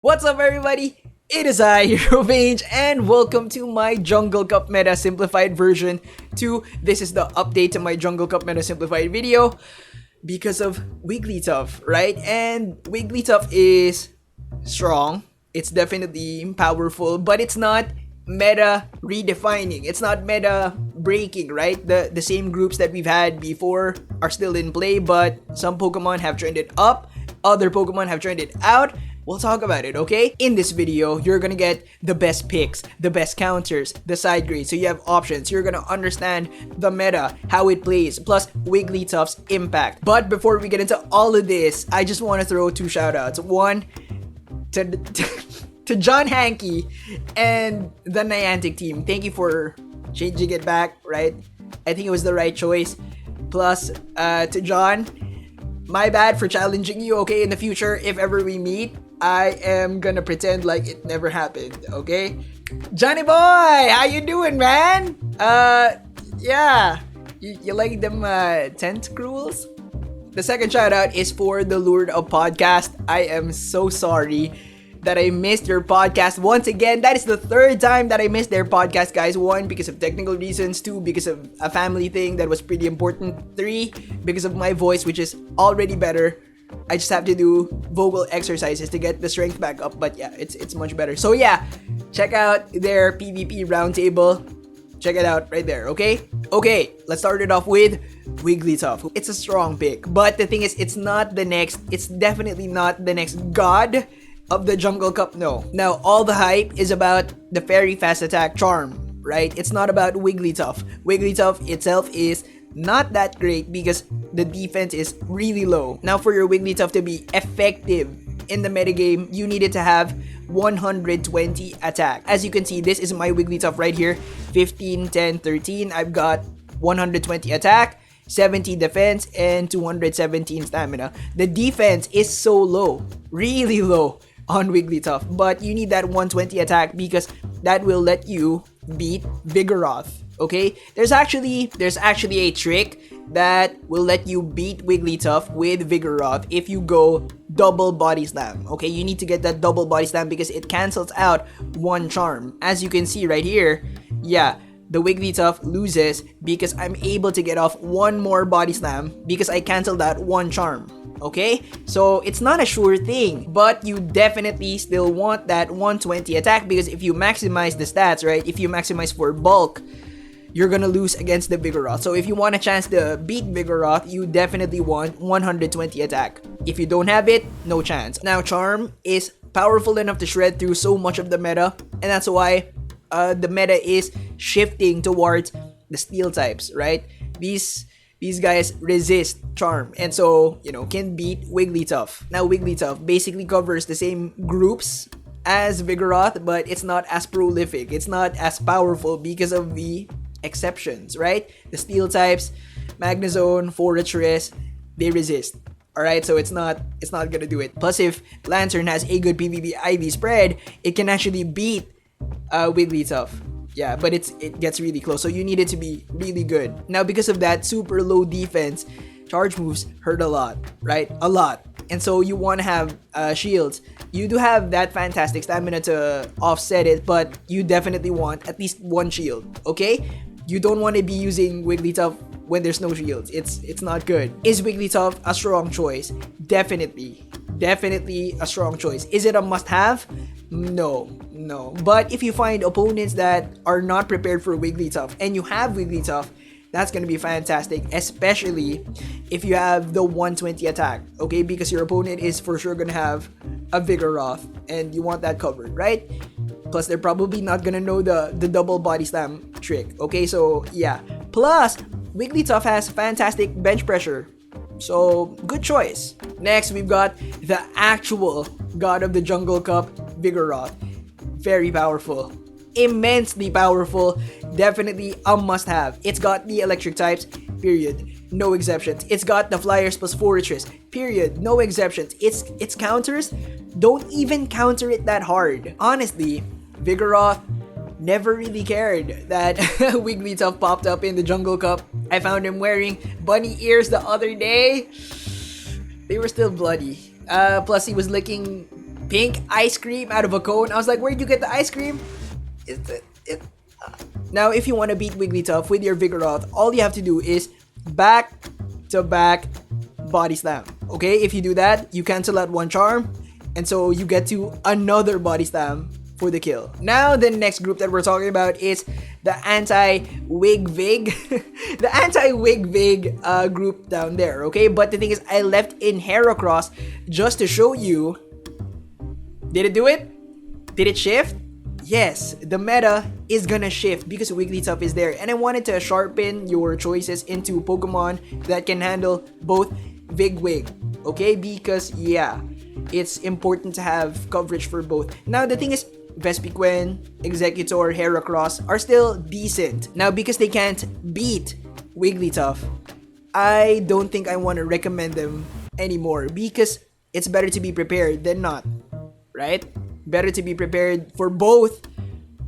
What's up, everybody? It is I, Hero Vange, and welcome to my Jungle Cup Meta Simplified version 2. This is the update to my Jungle Cup Meta Simplified video because of Wigglytuff, right? And Wigglytuff is strong. It's definitely powerful, but it's not meta redefining. It's not meta breaking, right? The same groups that we've had before are still in play, but some Pokemon have trended up, other Pokemon have trended out. We'll talk about it, okay? In this video, you're gonna get the best picks, the best counters, the side grades, so you have options. You're gonna understand the meta, how it plays, plus Wigglytuff's impact. But before we get into all of this, I just want to throw two shoutouts. One, to John Hankey and the Niantic team. Thank you for changing it back, right? I think it was the right choice. Plus, to John, my bad for challenging you, okay? In the future, if ever we meet, I am gonna pretend like it never happened, okay? Johnny boy, how you doing, man? Yeah. You like them tentacruels? The second shout out is for the Lured Up podcast. I am so sorry that I missed your podcast once again. That is the third time that I missed their podcast, guys. One, because of technical reasons. Two, because of a family thing that was pretty important. Three, because of my voice, which is already better. I just have to do vocal exercises to get the strength back up. But yeah, it's much better. So yeah, check out their PvP roundtable. Check it out right there, okay? Okay, let's start it off with Wigglytuff. It's a strong pick, but the thing is, it's definitely not the next god of the Jungle Cup, no. Now, all the hype is about the Fairy Fast Attack charm, right? It's not about Wigglytuff. Wigglytuff itself is not that great because the defense is really low. Now, for your Wigglytuff to be effective in the metagame, you needed to have 120 attack. As you can see, this is my Wigglytuff right here. 15, 10, 13. I've got 120 attack, 70 defense, and 217 stamina. The defense is so low, really low on Wigglytuff, but you need that 120 attack because that will let you beat Vigoroth. Okay, there's actually a trick that will let you beat Wigglytuff with Vigoroth if you go double body slam. Okay, you need to get that double body slam because it cancels out one charm. As you can see right here, yeah, the Wigglytuff loses because I'm able to get off one more body slam because I canceled out one charm. Okay, so it's not a sure thing, but you definitely still want that 120 attack because if you maximize the stats, right, if you maximize for bulk, you're gonna lose against the Vigoroth. So if you want a chance to beat Vigoroth, you definitely want 120 attack. If you don't have it, no chance. Now, Charm is powerful enough to shred through so much of the meta, and that's why the meta is shifting towards the steel types, right? These guys resist Charm and so, can beat Wigglytuff. Now, Wigglytuff basically covers the same groups as Vigoroth, but it's not as prolific. It's not as powerful because of the exceptions, right? The steel types, Magnezone, Forretress, they resist. Alright, so it's not gonna do it. Plus, if Lantern has a good PvP IV spread, it can actually beat Wigglytuff. Yeah, but it gets really close, so you need it to be really good. Now, because of that super low defense, charge moves hurt a lot, right? A lot. And so you want to have shields. You do have that fantastic stamina to offset it, but you definitely want at least one shield, okay? You don't want to be using Wigglytuff when there's no shields. It's not good. Is Wigglytuff a strong choice? Definitely a strong choice. Is it a must-have? No. But if you find opponents that are not prepared for Wigglytuff and you have Wigglytuff, that's gonna be fantastic, especially if you have the 120 attack, okay? Because your opponent is for sure gonna have a Vigoroth and you want that covered, right? Plus, they're probably not gonna know the double body slam trick, okay? So, yeah. Plus, Wigglytuff has fantastic bench pressure. So, good choice. Next, we've got the actual god of the Jungle Cup, Vigoroth. Very powerful. Immensely powerful. Definitely a must-have. It's got the electric types, period. No exceptions. It's got the flyers plus Forretress, period. No exceptions. Its counters don't even counter it that hard. Honestly, Vigoroth never really cared that Wigglytuff popped up in the Jungle Cup. I found him wearing bunny ears the other day. They were still bloody. Plus, he was licking pink ice cream out of a cone. I was like, where'd you get the ice cream? Now, if you want to beat Wigglytuff with your Vigoroth, all you have to do is back-to-back body slam. Okay, if you do that, you cancel out one charm, and so you get to another body slam for the kill. Now, the next group that we're talking about is the anti-Wig-Vig. The anti-Wig-Vig group down there, okay? But the thing is, I left in Heracross just to show you. Did it do it? Did it shift? Yes, the meta is gonna shift because Wigglytuff is there. And I wanted to sharpen your choices into Pokemon that can handle both Vig-Wig, okay? Because, yeah, it's important to have coverage for both. Now, the thing is, Vespiquen, Executor, Heracross are still decent. Now, because they can't beat Wigglytuff, I don't think I want to recommend them anymore because it's better to be prepared than not, right? Better to be prepared for both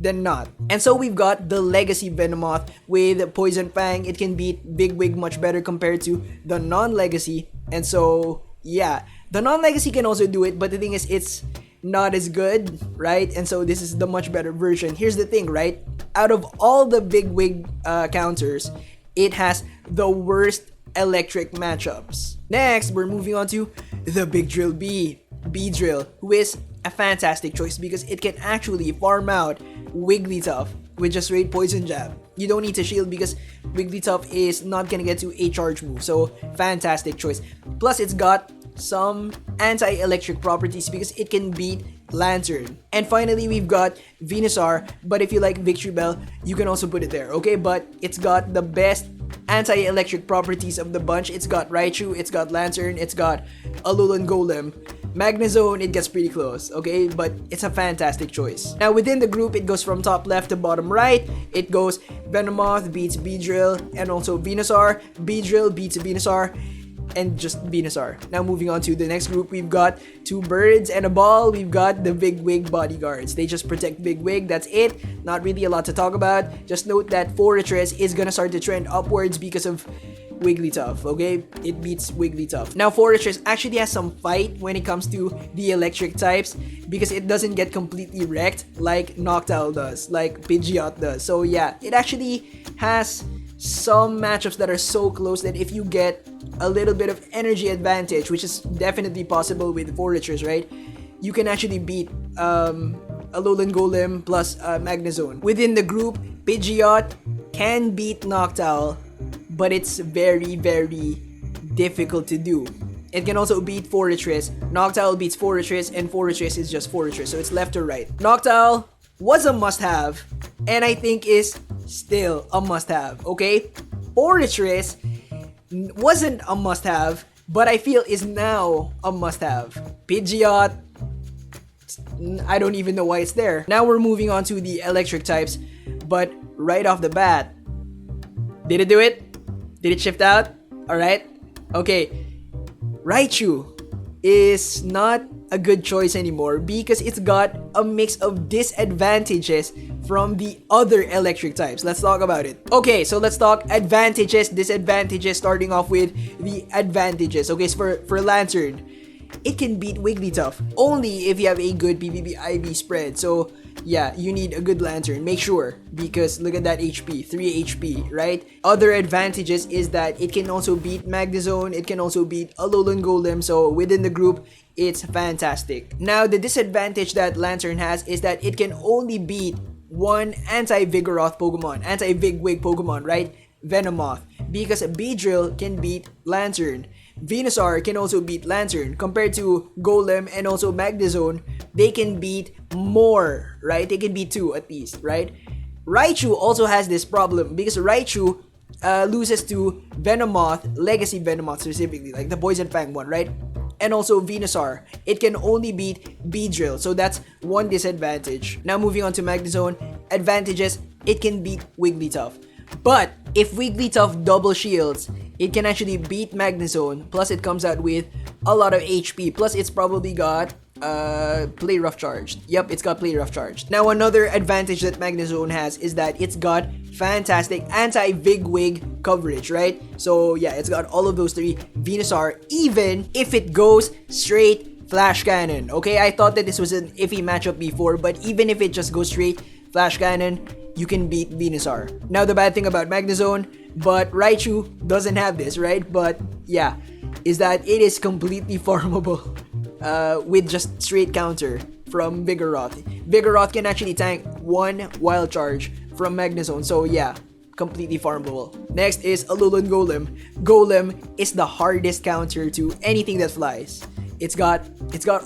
than not. And so we've got the Legacy Venomoth with Poison Fang. It can beat Big-Wig much better compared to the non-Legacy. And so, yeah, the non-Legacy can also do it, but the thing is, it's not as good, right? And so this is the much better version. Here's the thing, right? Out of all the Big-Wig counters, it has the worst electric matchups. Next, we're moving on to the Big Drill B-Drill, who is a fantastic choice because it can actually farm out Wigglytuff with just straight Poison Jab. You don't need to shield because Wigglytuff is not gonna get to a charge move, so fantastic choice. Plus, it's got some anti-electric properties because it can beat Lantern. And finally, we've got Venusaur, but if you like Victory Bell, you can also put it there, okay? But it's got the best anti-electric properties of the bunch. It's got Raichu, it's got Lantern, it's got Alolan Golem. Magnezone, it gets pretty close, okay? But it's a fantastic choice. Now, within the group, it goes from top left to bottom right. It goes Venomoth beats Beedrill, and also Venusaur. Beedrill beats Venusaur, and just Venusaur. Now, moving on to the next group, we've got two birds and a ball. We've got the Big-Wig bodyguards. They just protect Big-Wig, that's it. Not really a lot to talk about. Just note that Forretress is gonna start to trend upwards because of Wigglytuff, okay? It beats Wigglytuff. Now, Forretress actually has some fight when it comes to the electric types because it doesn't get completely wrecked like Noctowl does, like Pidgeot does. So yeah, it actually has some matchups that are so close that if you get a little bit of energy advantage, which is definitely possible with Forretress, right? You can actually beat Alolan Golem plus Magnezone. Within the group, Pidgeot can beat Noctowl, but it's very, very difficult to do. It can also beat Forretress. Noctowl beats Forretress, and Forretress is just Forretress, so it's left or right. Noctowl was a must-have, and I think is still a must-have, okay? Forretress wasn't a must-have, but I feel is now a must-have. Pidgeot, I don't even know why it's there. Now we're moving on to the electric types, but right off the bat, did it do it? Did it shift out? Alright. Okay. Raichu is not a good choice anymore because it's got a mix of disadvantages from the other electric types. Let's talk about it. Okay, so let's talk advantages, disadvantages, starting off with the advantages. Okay, so for Lantern, it can beat Wigglytuff only if you have a good PvP IV spread. So yeah, you need a good Lantern, make sure, because look at that HP, 3 HP, right? Other advantages is that it can also beat Magnezone, it can also beat Alolan Golem, so within the group, it's fantastic. Now, the disadvantage that Lantern has is that it can only beat one anti-Vigoroth Pokemon, anti-Vig-Wig Pokemon, right? Venomoth, because Beedrill can beat Lantern. Venusaur can also beat Lantern. Compared to Golem and also Magnezone, they can beat more, right? They can beat 2 at least, right? Raichu also has this problem because Raichu loses to Venomoth, Legacy Venomoth specifically, like the Poison Fang one, right? And also Venusaur. It can only beat Beedrill, so that's one disadvantage. Now moving on to Magnezone, advantages, it can beat Wigglytuff. But if Wigglytuff double shields, it can actually beat Magnezone, plus it comes out with a lot of HP, plus it's probably got Play Rough Charged. Yep, it's got Play Rough Charged. Now another advantage that Magnezone has is that it's got fantastic anti-Vig-Wig coverage, right? So yeah, it's got all of those three. Venusaur, even if it goes straight Flash Cannon. Okay, I thought that this was an iffy matchup before, but even if it just goes straight Flash Cannon, you can beat Venusaur. Now the bad thing about Magnezone, but Raichu doesn't have this, right? But yeah, is that it is completely farmable with just straight counter from Vigoroth. Vigoroth can actually tank one Wild Charge from Magnezone, so yeah, completely farmable. Next is Alolan Golem. Golem is the hardest counter to anything that flies. It's got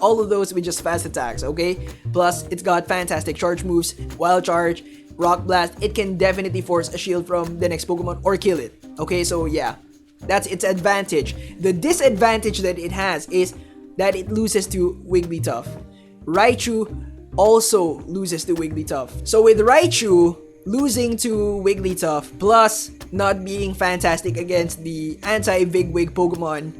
all of those with just fast attacks, okay? Plus, it's got fantastic charge moves, Wild Charge, Rock Blast. It can definitely force a shield from the next Pokemon or kill it. Okay, so yeah, that's its advantage. The disadvantage that it has is that it loses to Wigglytuff. Raichu also loses to Wigglytuff. So with Raichu losing to Wigglytuff plus not being fantastic against the anti-Vigwig Pokemon,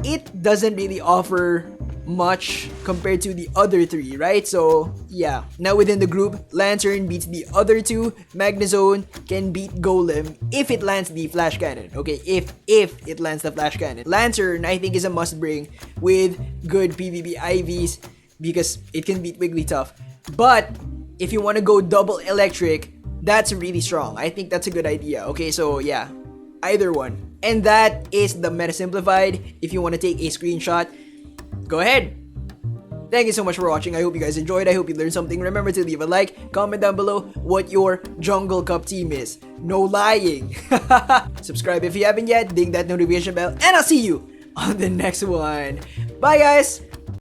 it doesn't really offer much compared to the other three, right? So yeah, now within the group, Lantern beats the other two. Magnezone can beat Golem if it lands the Flash Cannon. Okay, if it lands the Flash Cannon. Lantern, I think, is a must bring with good PvP IVs because it can beat Wigglytuff. But if you want to go double electric, that's really strong. I think that's a good idea. Okay, so yeah, either one. And that is the Meta Simplified. If you want to take a screenshot, go ahead. Thank you so much for watching. I hope you guys enjoyed. I hope you learned something. Remember to leave a like, comment down below what your Jungle Cup team is. No lying. Subscribe if you haven't yet, ding that notification bell, and I'll see you on the next one. Bye guys!